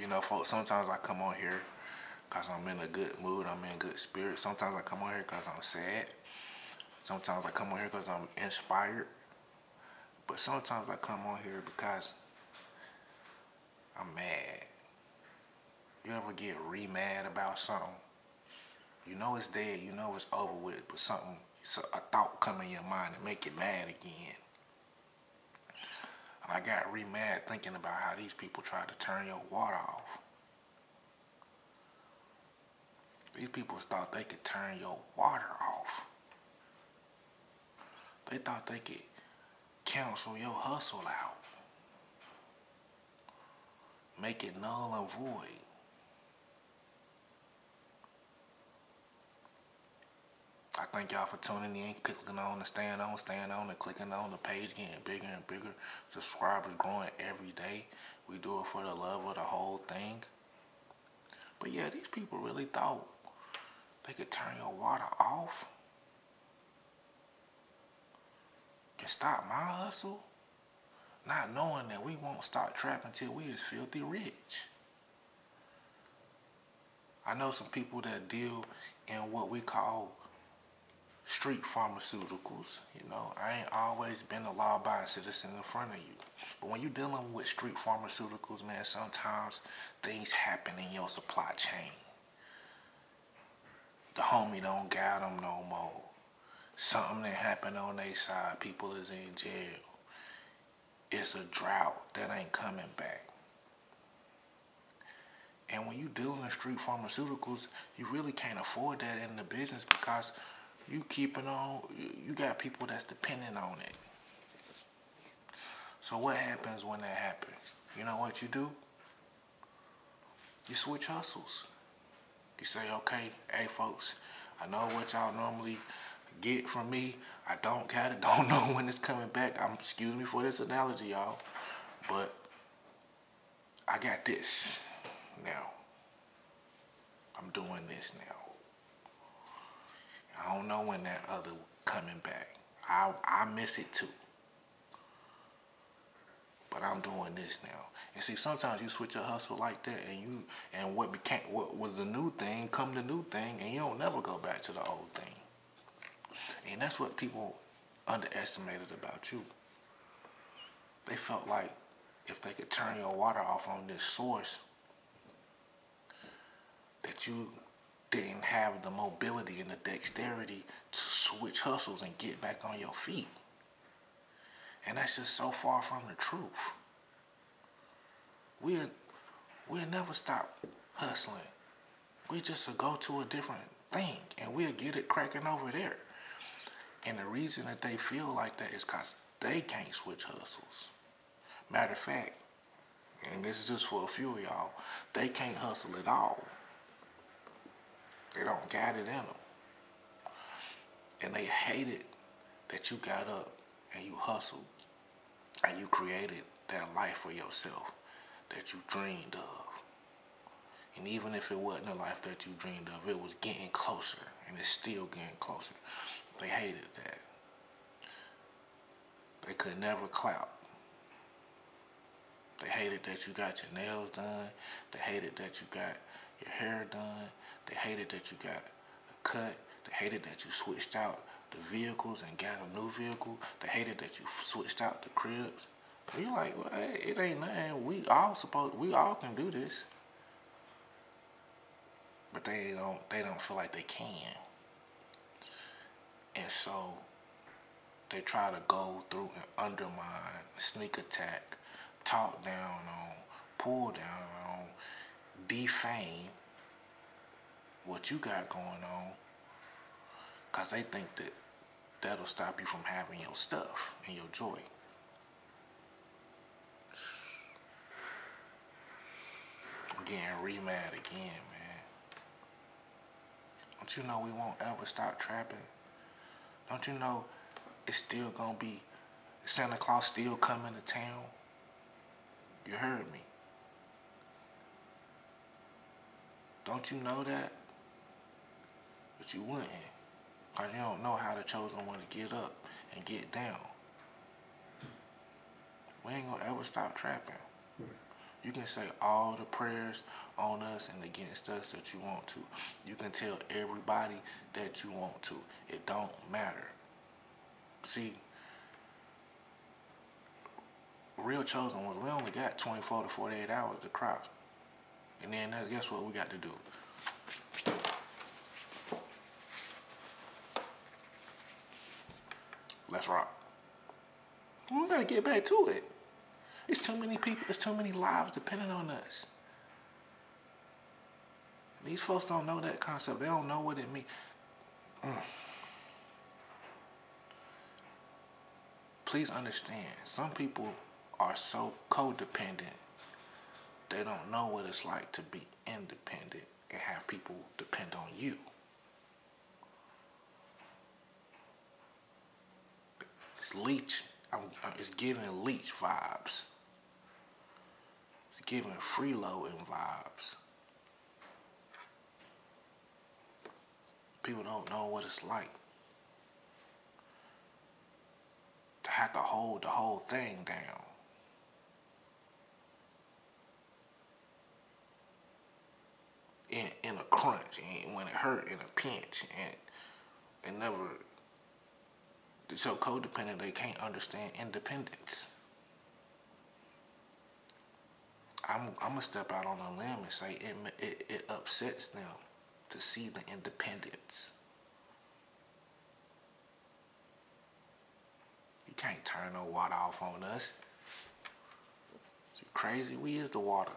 You know, folks, sometimes I come on here because I'm in a good mood, I'm in good spirit. Sometimes I come on here because I'm sad. Sometimes I come on here because I'm inspired. But sometimes I come on here because I'm mad. You ever get re-mad about something? You know it's dead, you know it's over with, but a thought come in your mind and make you mad again. And I got re-mad thinking about how these people tried to turn your water off. These people thought they could turn your water off. They thought they could cancel your hustle out. Make it null and void. I thank y'all for tuning in, clicking on and staying on, and clicking on. The page getting bigger and bigger. Subscribers growing every day. We do it for the love of the whole thing. But yeah, these people really thought they could turn your water off and stop my hustle, not knowing that we won't stop trapping till we is filthy rich. I know some people that deal in what we call street pharmaceuticals. You know, I ain't always been a law-abiding citizen in front of you. But when you're dealing with street pharmaceuticals, man, sometimes things happen in your supply chain. The homie don't got them no more. Something that happened on their side, people is in jail. It's a drought that ain't coming back. And when you deal in street pharmaceuticals, you really can't afford that in the business because you got people that's dependent on it. So what happens when that happens? You know what you do? You switch hustles. You say, okay, hey folks, I know what y'all normally get from me. I don't got it, don't know when it's coming back. Excuse me for this analogy, y'all. But I got this now. I'm doing this now. I don't know when that other coming back. I miss it too. But I'm doing this now. And see, sometimes you switch a hustle like that, and what was the new thing come the new thing, and you don't never go back to the old thing. And that's what people underestimated about you. They felt like if they could turn your water off on this source, that you didn't have the mobility and the dexterity to switch hustles and get back on your feet. And that's just so far from the truth. We'll never stop hustling. We just go to a different thing and we'll get it cracking over there. And the reason that they feel like that is because they can't switch hustles. Matter of fact, and this is just for a few of y'all, they can't hustle at all. They don't got it in them. And they hate it that you got up and you hustled and you created that life for yourself that you dreamed of. And even if it wasn't the life that you dreamed of, it was getting closer, and it's still getting closer. They hated that. They could never clap. They hated that you got your nails done. They hated that you got your hair done. They hated that you got a cut. They hated that you switched out the vehicles and got a new vehicle. They hated that you switched out the cribs. And you're like, well, it ain't nothing. We all can do this. But they don't feel like they can. And so they try to go through and undermine, sneak attack, talk down on, pull down on, defame what you got going on, because they think that that'll stop you from having your stuff and your joy. I'm getting re-mad again, man. Don't you know we won't ever stop trapping? Don't you know it's still gonna be Santa Claus still coming to town? You heard me. Don't you know that? But you wouldn't. Because you don't know how the chosen ones get up and get down. We ain't gonna ever stop trapping. You can say all the prayers on us and against us that you want to. You can tell everybody that you want to. It don't matter. See, real chosen ones, we only got 24 to 48 hours to cry. And then guess what we got to do? Let's rock. We gotta get back to it. It's too many people, it's too many lives depending on us. These folks don't know that concept. They don't know what it means. Please understand, some people are so codependent, they don't know what it's like to be independent and have people depend on you. It's leech. It's giving leech vibes. It's giving freeloading vibes. People don't know what it's like to have to hold the whole thing down. In a crunch, and when it hurt, in a pinch, and never. They're so codependent they can't understand independence. I'm gonna step out on a limb and say it upsets them to see the independence. You can't turn no water off on us. You crazy? We is the water.